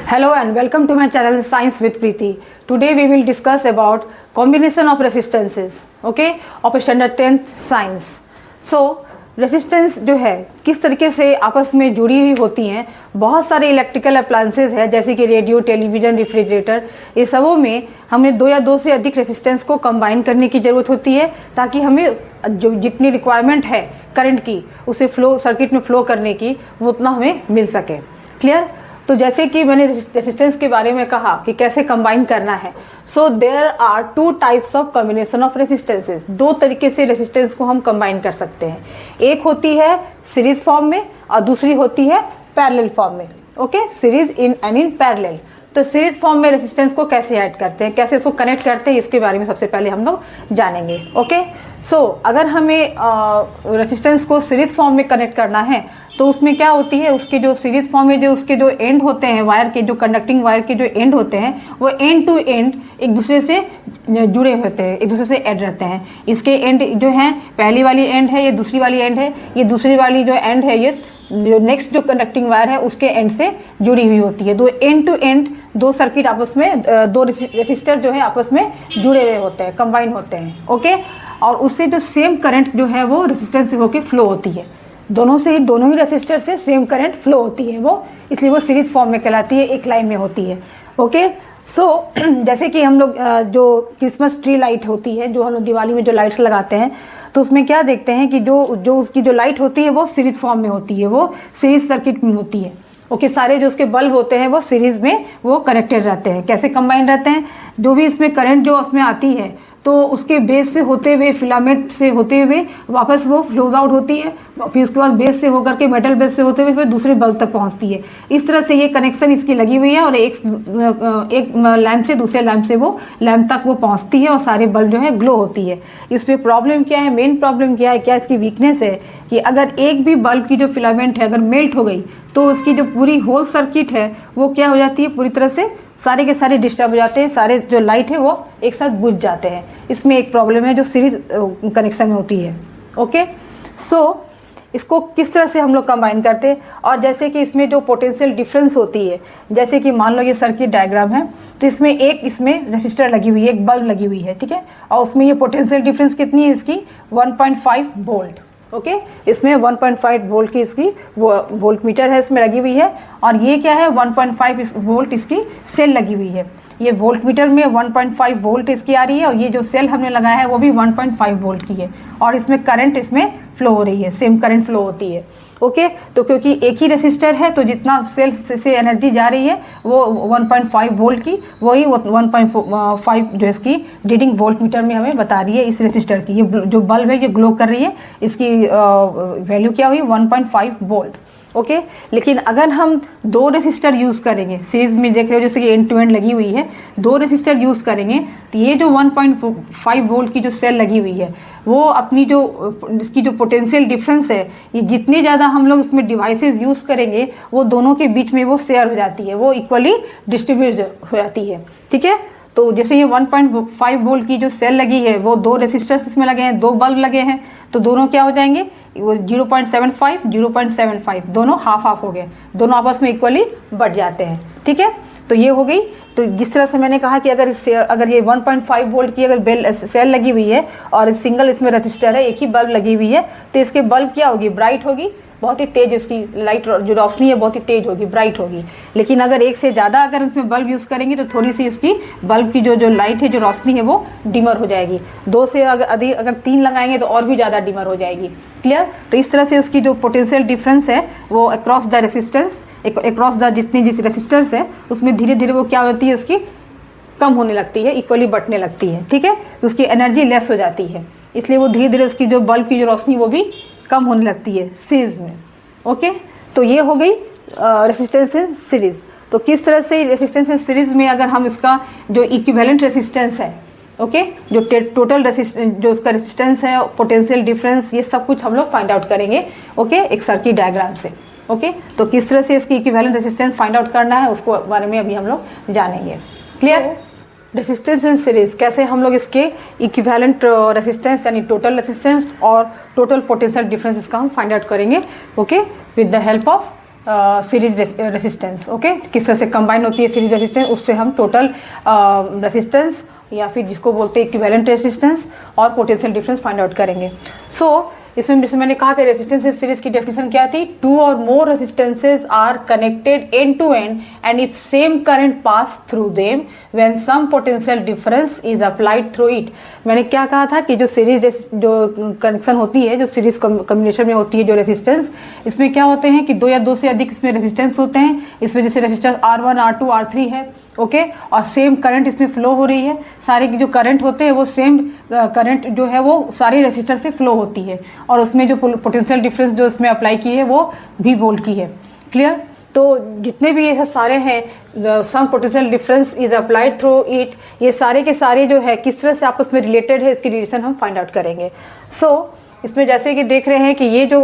Hello and welcome to my channel Science with Preeti. Today we will discuss about combination of resistances, okay, of standard 10th science. So resistance जो है किस तरीके से आपस में जुड़ी हुई होती हैं। बहुत सारे इलेक्ट्रिकल अप्लायंसेज है जैसे कि रेडियो, टेलीविज़न, रेफ्रिजरेटर, ये सबों में हमें दो या दो से अधिक रेसिस्टेंस को कंबाइन करने की ज़रूरत होती है ताकि हमें जो जितनी रिक्वायरमेंट है करंट की उसे फ्लो सर्किट में फ्लो करने की वो उतना हमें मिल सके। क्लियर? तो जैसे कि मैंने रेसिस्टेंस के बारे में कहा कि कैसे कंबाइन करना है। So there are two types of combination of resistances. दो तरीके से रेसिस्टेंस को हम कंबाइन कर सकते हैं। एक होती है सीरीज फॉर्म में और दूसरी होती है पैरेलल फॉर्म में। Okay, series in and in parallel. तो सीरीज फॉर्म में रेसिस्टेंस को कैसे ऐड करते हैं, कैसे इसको कनेक्ट करते हैं, इसके बारे में सबसे पहले हम लोग जानेंगे। ओके, सो अगर हमें रेसिस्टेंस को सीरीज फॉर्म में कनेक्ट करना है तो उसमें क्या होती है, उसके जो सीरीज फॉर्म में जो उसके जो एंड होते हैं वायर के, जो कंडक्टिंग वायर के जो एंड होते हैं वो एंड टू एंड एक दूसरे से जुड़े होते हैं, एक दूसरे से ऐड रहते हैं। इसके एंड जो हैं, पहली वाली एंड है, ये दूसरी वाली एंड है, ये दूसरी वाली जो एंड है, ये जो नेक्स्ट जो कंडक्टिंग वायर है उसके एंड से जुड़ी हुई होती है। दो एंड टू एंड दो सर्किट आपस में, दो रेसिस्टर जो है आपस में जुड़े हुए होते हैं, कंबाइन होते हैं। ओके, और उससे जो सेम करंट जो है वो रेसिस्टेंस से होकर फ्लो होती है। दोनों ही रेसिस्टर से सेम करंट फ्लो होती है वो, इसलिए वो सीरीज फॉर्म में कहलाती है, एक लाइन में होती है। ओके, सो जैसे कि हम लोग जो क्रिसमस ट्री लाइट होती है, जो हम लोग दिवाली में जो लाइट्स लगाते हैं, तो उसमें क्या देखते हैं कि जो उसकी जो लाइट होती है वो सीरीज फॉर्म में होती है, वो सीरीज सर्किट में होती है। ओके, सारे जो उसके बल्ब होते हैं वो सीरीज में वो कनेक्टेड रहते हैं। कैसे कंबाइन रहते हैं, जो भी इसमें करंट जो उसमें आती है तो उसके बेस से होते हुए, फिलामेंट से होते हुए वापस वो फ्लोज आउट होती है, फिर उसके बाद बेस से होकर के मेटल बेस से होते हुए फिर दूसरे बल्ब तक पहुंचती है। इस तरह से ये कनेक्शन इसकी लगी हुई है और एक लैम्प से दूसरे लैम्प से वो लैम्प तक वो पहुंचती है और सारे बल्ब जो है ग्लो होती है। इसमें प्रॉब्लम क्या है, मेन प्रॉब्लम क्या है, क्या इसकी वीकनेस है कि अगर एक भी बल्ब की जो फिलामेंट है अगर मेल्ट हो गई तो उसकी जो पूरी होल सर्किट है वो क्या हो जाती है, पूरी तरह से सारे के सारे डिस्टर्ब हो जाते हैं, सारे जो लाइट है वो एक साथ बुझ जाते हैं। इसमें एक प्रॉब्लम है जो सीरीज कनेक्शन में होती है। ओके, सो इसको किस तरह से हम लोग कंबाइन करते हैं, और जैसे कि इसमें जो पोटेंशियल डिफरेंस होती है, जैसे कि मान लो ये सर्किट डायग्राम है तो इसमें रेसिस्टर लगी हुई है, एक बल्ब लगी हुई है, ठीक है, और उसमें ये पोटेंशियल डिफरेंस कितनी है इसकी 1.5 वोल्ट। ओके, इसमें 1.5 वोल्ट की इसकी वोल्ट मीटर है इसमें लगी हुई है, और ये क्या है 1.5 वोल्ट इसकी सेल लगी हुई है। ये वोल्ट मीटर में 1.5 वोल्ट इसकी आ रही है और ये जो सेल हमने लगाया है वो भी 1.5 वोल्ट की है, और इसमें करंट इसमें फ्लो हो रही है, सेम करंट फ्लो होती है। ओके, तो क्योंकि एक ही रेसिस्टर है तो जितना सेल से एनर्जी जा रही है वो 1.5 वोल्ट की, वही 1.5 जो इसकी रीडिंग वोल्ट मीटर में हमें बता रही है इस रेसिस्टर की। ये जो बल्ब है ये ग्लो कर रही है, इसकी वैल्यू क्या हुई 1.5 वोल्ट। ओके, लेकिन अगर हम दो रेसिस्टर यूज़ करेंगे, सीरीज में देख रहे हो जैसे कि एंड टू एंड लगी हुई है, दो रेसिस्टर यूज़ करेंगे तो ये जो 1.5 वोल्ट की जो सेल लगी हुई है वो अपनी जो इसकी जो पोटेंशियल डिफरेंस है, ये जितने ज़्यादा हम लोग इसमें डिवाइसेस यूज़ करेंगे वो दोनों के बीच में वो शेयर हो जाती है, वो इक्वली डिस्ट्रीब्यूट हो जाती है। ठीक है, तो जैसे ये 1.5 वोल्ट की जो सेल लगी है वो दो रेसिस्टर्स इसमें लगे हैं, दो बल्ब लगे हैं, तो दोनों क्या हो जाएंगे, वो 0.75 दोनों हाफ हाफ हो गए, दोनों आपस में इक्वली बढ़ जाते हैं। ठीक है, तो ये हो गई। तो जिस तरह से मैंने कहा कि अगर ये 1.5 वोल्ट की अगर सेल लगी हुई है और सिंगल इसमें रेसिस्टर है, एक ही बल्ब लगी हुई है, तो इसके बल्ब क्या होगी, ब्राइट होगी, बहुत ही तेज, उसकी लाइट जो रोशनी है बहुत ही तेज होगी, ब्राइट होगी। लेकिन अगर एक से ज़्यादा अगर इसमें बल्ब यूज़ करेंगे तो थोड़ी सी इसकी बल्ब की जो लाइट है, जो रोशनी है वो डिमर हो जाएगी। दो से अगर तीन लगाएंगे तो और भी ज़्यादा डिमर हो जाएगी। क्लियर? तो इस तरह से उसकी जो पोटेंशियल डिफरेंस है वो across the resistance, across the जितनी जिस रेसिस्टर्स है उसमें धीरे धीरे वो क्या होती है, उसकी कम होने लगती है, इक्वली बटने लगती है। ठीक है, तो उसकी एनर्जी लेस हो जाती है, इसलिए वो धीरे धीरे उसकी जो बल्ब की जो रोशनी वो भी कम होने लगती है सीरीज में। ओके, तो ये हो गई रेसिस्टेंस इन सीरीज। तो किस तरह से रेसिस्टेंस इन सीरीज में अगर हम इसका जो इक्विवेलेंट रेसिस्टेंस है, ओके, जो टोटल रेसिस्टेंस जो उसका रेसिस्टेंस है, पोटेंशियल डिफरेंस, ये सब कुछ हम लोग फाइंड आउट करेंगे। ओके, एक सर्किट डायग्राम से। ओके, तो किस तरह से इसकी इक्विवेलेंट रेसिस्टेंस फाइंड आउट करना है उसको बारे में अभी हम लोग जानेंगे। क्लियर? रेसिस्टेंस इन सीरीज, कैसे हम लोग इसके इक्विवेलेंट रेसिस्टेंस यानी टोटल रेसिस्टेंस और टोटल पोटेंशियल डिफरेंस इसका हम फाइंड आउट करेंगे। Okay, with the help of series resistance. Okay, किस तरह से कंबाइन होती है सीरीज रेसिस्टेंस, उससे हम टोटल रेसिस्टेंस या फिर जिसको बोलते हैं इक्विवेलेंट रेसिस्टेंस और पोटेंशियल डिफरेंस फाइंड आउट करेंगे। सो इसमें जैसे मैंने कहा कि रेसिस्टेंस सीरीज की डेफिनेशन क्या थी, 2 और more resistances are connected end to end and if same current pass through them when some potential difference is applied through it. मैंने क्या कहा था कि जो सीरीज जो कनेक्शन होती है, जो सीरीज कॉम्बिनेशन में होती है जो रेसिस्टेंस, इसमें क्या होते हैं कि 2 या 2 से अधिक इसमें रेसिस्टेंस होते हैं। इसमें जैसे रेसिस्टेंस R1 R2 R3 है, ओके, और सेम करंट इसमें फ्लो हो रही है। सारे जो करंट होते हैं वो सेम करंट जो है वो सारे रेसिस्टर से फ्लो होती है, और उसमें जो पोटेंशियल डिफरेंस जो इसमें अप्लाई की है वो V वोल्ट की है। क्लियर? तो जितने भी ये सब सारे हैं, some potential difference is applied through it, ये सारे के सारे जो है किस तरह से आपस में रिलेटेड है, इसकी रिलेशन हम फाइंड आउट करेंगे। सो इसमें जैसे कि देख रहे हैं कि ये जो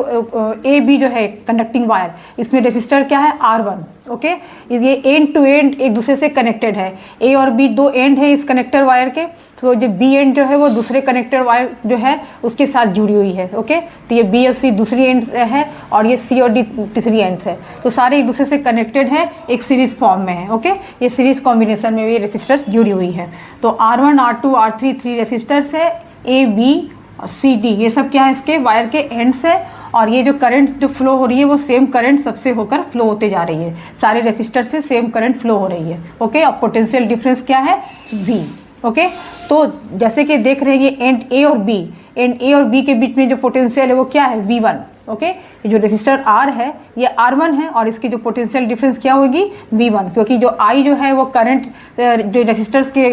ए बी जो है कंडक्टिंग वायर, इसमें रेसिस्टर क्या है R1, ओके, ये एंड टू एंड एक दूसरे से कनेक्टेड है। ए और बी 2 एंड है इस कनेक्टर वायर के, तो जो बी एंड जो है वो दूसरे कनेक्टर वायर जो है उसके साथ जुड़ी हुई है। ओके, तो ये बी और सी दूसरी एंड है और ये सी और डी तीसरी एंड है, तो सारे एक दूसरे से कनेक्टेड है, एक सीरीज फॉर्म में है। ओके, ये सीरीज कॉम्बिनेशन में ये रेसिस्टर्स जुड़ी हुई है। तो R1 R2 R3 3 रेसिस्टर्स है, ए बी और सी डी, ये सब क्या है इसके वायर के एंड्स है, और ये जो करंट जो फ्लो हो रही है वो सेम करंट सबसे होकर फ्लो होते जा रही है, सारे रेसिस्टर से सेम करंट फ्लो हो रही है। ओके, और पोटेंशियल डिफरेंस क्या है, V। ओके, तो जैसे कि देख रहे हैं ये एंड ए और बी, एंड ए और बी के बीच में जो पोटेंशियल है वो क्या है, V1। ओके, ये जो रेसिस्टर R है ये R1 है, और इसकी जो पोटेंशियल डिफरेंस क्या होगी, V1, क्योंकि जो I जो है वो करंट जो रेसिस्टर्स के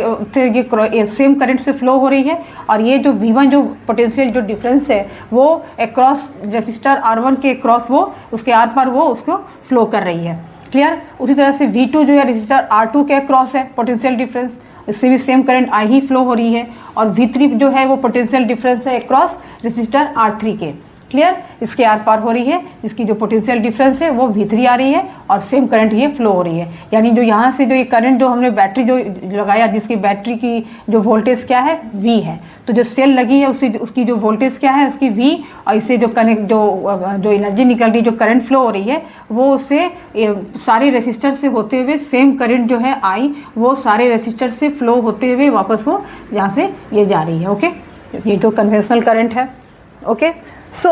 ये सेम करंट से फ्लो हो रही है, और ये जो V1 जो पोटेंशियल जो डिफरेंस है वो अक्रॉस रेसिस्टर R1 के अक्रॉस वो उसके आर पार वो उसको फ्लो कर रही है। क्लियर? उसी तरह से V2 जो है रेसिस्टर R2 के अक्रॉस है पोटेंशियल डिफरेंस, इससे भी same current I he flow हो रही है, और V3 जो है वो पोटेंशियल डिफरेंस है अक्रॉस रेसिस्टर R3 के। क्लियर? इसके आर पार हो रही है, जिसकी जो पोटेंशियल डिफरेंस है वो V3 आ रही है, और सेम करंट ये फ्लो हो रही है। यानी जो यहाँ से जो ये करंट जो हमने बैटरी जो लगाया, जिसकी बैटरी की जो वोल्टेज क्या है, V है, तो जो सेल लगी है उसकी जो वोल्टेज क्या है, उसकी V, और इससे जो कनेक्ट जो एनर्जी निकल रही है, जो करंट फ्लो हो रही है, वो उससे सारे रेसिस्टर से होते हुए सेम करंट जो है I, वो सारे रेसिस्टर से फ्लो होते हुए वापस वो यहाँ से ये जा रही है। ओके, ये तो कन्वेंशनल करंट है। ओके, सो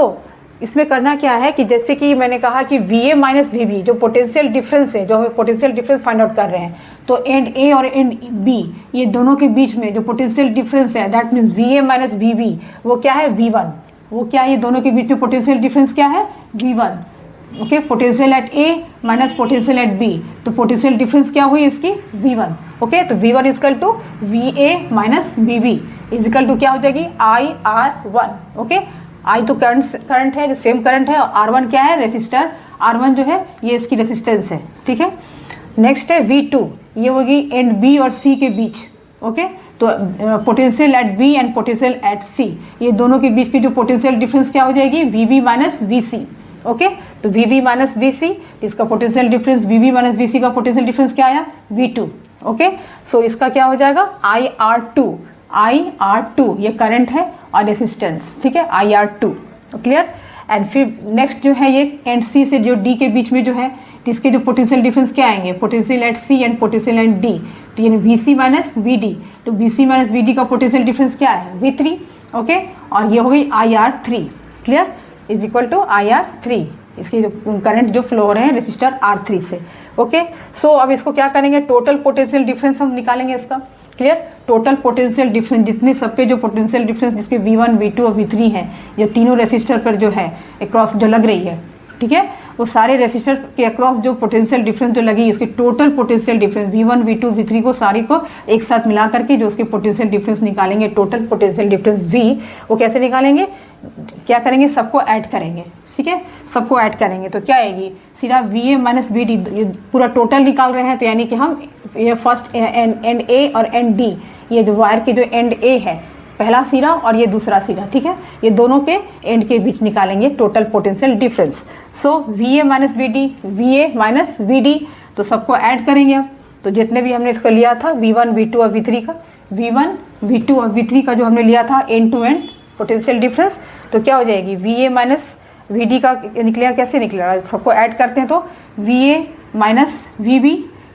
इसमें करना क्या है कि जैसे कि मैंने कहा कि VA माइनस VB जो पोटेंशियल डिफरेंस है, जो हमें पोटेंशियल डिफरेंस फाइंड आउट कर रहे हैं, तो एंड ए और एंड बी ये दोनों के बीच में जो पोटेंशियल डिफरेंस है, दैट मीन्स VA माइनस VB वो क्या है, V1। वो क्या है, ये दोनों के बीच में पोटेंशियल डिफरेंस क्या है, V1। Okay, potential at A minus potential at B, तो पोटेंशियल डिफरेंस क्या हुई इसकी, V1। ओके, तो V1 इजकल टू VA माइनस VB इजकल टू क्या हो जाएगी, IR1। ओके, I तो करंट है, जो सेम करंट है, और R1 क्या है, रेसिस्टर R1 जो है ये इसकी रेसिस्टेंस है। ठीक है, नेक्स्ट है V2, ये होगी एंड B और C के बीच। ओके, तो potential at B and potential at C, ये दोनों के बीच की जो पोटेंशियल डिफरेंस क्या हो जाएगी, VV माइनस VC। ओके, तो VV माइनस VC, इसका potential difference VV minus VC का पोटेंशियल डिफरेंस क्या आया, V2। ओके, सो इसका क्या हो जाएगा, IR2 ये करंट है और रेसिस्टेंस। ठीक है, IR2। क्लियर? एंड फिर नेक्स्ट जो है ये एंड C से जो D के बीच में जो है, इसके जो पोटेंशियल डिफरेंस क्या आएंगे, potential at C and potential at D, तो यानी VC माइनस VD, तो VC माइनस VD का पोटेंशियल डिफरेंस क्या है, V3। ओके, और ये हो गई IR3। Clear? Is equal to IR3, इसकी जो करंट जो फ्लो हो रहे हैं रेसिस्टर R3 से। ओके, सो अब इसको क्या करेंगे, टोटल पोटेंशियल डिफरेंस हम निकालेंगे इसका। क्लियर? टोटल पोटेंशियल डिफरेंस जितने सब पे जो पोटेंशियल डिफरेंस जिसके V1 V2 और V3 हैं, जो तीनों रेसिस्टर पर जो है अक्रॉस जो लग रही है, ठीक है, वो सारे रेसिस्टर के अक्रॉस जो पोटेंशियल डिफरेंस जो लगी, उसकी total potential difference V1 V2 V3 को सारी को एक साथ मिला करके जो उसके पोटेंशियल डिफरेंस निकालेंगे, टोटल पोटेंशियल डिफरेंस V, वो कैसे निकालेंगे, क्या करेंगे, सबको ऐड करेंगे। ठीक है, सबको ऐड करेंगे तो क्या आएगी, सीधा VA माइनस VD, ये पूरा टोटल निकाल रहे हैं, तो यानी कि हम ये फर्स्ट एंड A और एंड D, ये जो वायर के जो एंड A है पहला सिरा और ये दूसरा सिरा, ठीक है, ये दोनों के एंड के बीच निकालेंगे टोटल पोटेंशियल डिफरेंस। सो VA minus VD, VA minus VD, तो सबको ऐड करेंगे अब। तो जितने भी हमने इसको लिया था V1 V2 और V3 का, V1 V2 और V3 का जो हमने लिया था end to end potential difference, तो क्या हो जाएगी, VA माइनस वी डी का निकलेगा, कैसे निकलेगा, सबको ऐड करते हैं तो V A minus V B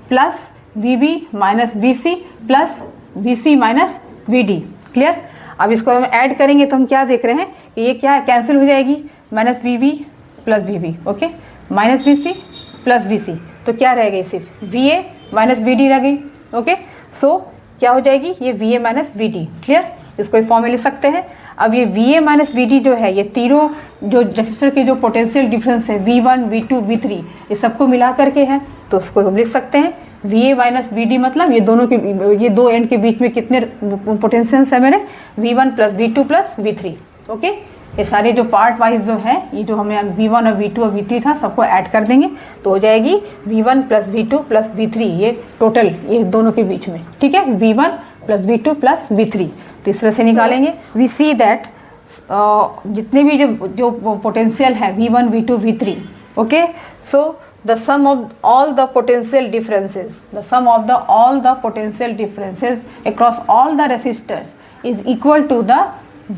plus V B minus V C plus V C minus V D. Clear. अब इसको हम ऐड करेंगे तो हम क्या देख रहे हैं कि ये क्या है, कैंसिल हो जाएगी, minus V B plus V B, okay, minus V C plus V C, तो क्या रहेगी, सिर्फ V A minus V D रह गई। ओके, सो क्या हो जाएगी, ये V A minus V D. Clear. इसको एक फॉर्म में लिख सकते हैं। अब ये V A minus V D जो है, ये तीनों जो रेसिस्टर के जो पोटेंशियल डिफरेंस है V1 V2 V3 ये सबको मिला करके है, तो उसको हम लिख सकते हैं V A minus V D, मतलब ये दोनों के, ये दो एंड के बीच में कितने पोटेंशियल्स है मेरे, V1 plus V2 plus V3। Okay, ये सारे जो पार्ट वाइज जो है, ये जो हमें V1 और V2 और V3 था सबको ऐड कर देंगे तो हो जाएगी V1 plus V2 plus V3, ये टोटल ये दोनों के बीच में। ठीक है, V1 plus V2 plus V3, तो इस तरह से निकालेंगे। वी सी दैट जितने भी जो पोटेंशियल है V1 V2 V3, okay, so the sum of all the potential differences, the sum of the all the potential differences across all the resistors is equal to the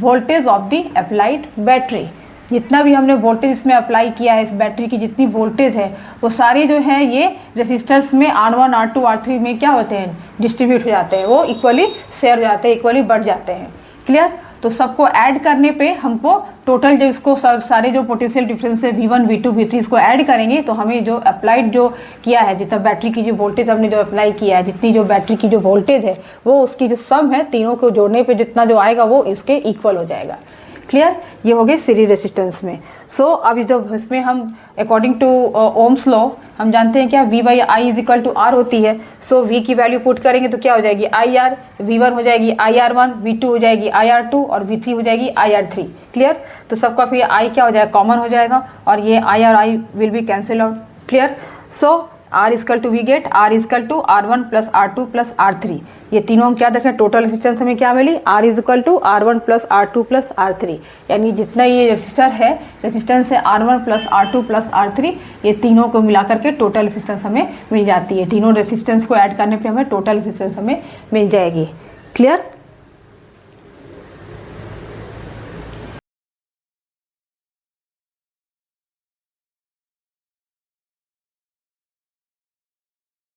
voltage of the applied battery। जितना भी हमने voltage इसमें apply किया है, इस battery की जितनी voltage है वो सारी जो है ये रेसिस्टर्स में R1 R2 R3 में क्या होते हैं, डिस्ट्रीब्यूट हो जाते हैं, वो इक्वली शेयर हो जाते हैं, इक्वली बढ़ जाते हैं। क्लियर। तो सबको ऐड करने पे हमको टोटल जो इसको सारे जो पोटेंशियल डिफरेंस है V1 V2 V3 इसको ऐड करेंगे तो हमें जो अप्लाइड जो किया है, जितना बैटरी की जो वोल्टेज हमने जो अप्लाई किया है, जितनी जो बैटरी की जो वोल्टेज है वो उसकी जो सम है तीनों को जोड़ने पे जितना जो आएगा वो इसके इक्वल हो जाएगा। क्लियर। ये हो गए सीरीज रेसिस्टेंस में। सो अब जब इसमें हम अकॉर्डिंग टू ओम्स लॉ हम जानते हैं क्या, V by I is equal to R होती है। सो V की वैल्यू पुट करेंगे तो क्या हो जाएगी, आई आर, V1 हो जाएगी IR1, V2 हो जाएगी IR2 और V3 हो जाएगी IR3। क्लियर। तो सबका फिर I क्या हो जाएगा, कॉमन हो जाएगा और ये I और I will be cancel out. Clear. So R is equal to we get R is equal to R1 plus R2 plus R3, ये तीनों हम क्या देख रहे हैं, टोटल रेजिस्टेंस हमें क्या मिली, R is equal to R1 plus R2 plus R3, यानी जितना ये रेजिस्टर है, रेजिस्टेंस है R1 plus R2 plus R3, ये तीनों को मिला करके टोटल रेजिस्टेंस हमें मिल जाती है। तीनों रेजिस्टेंस को ऐड करने पे हमें टोटल रेजिस्टेंस हमें मिल जाएगी। क्लियर।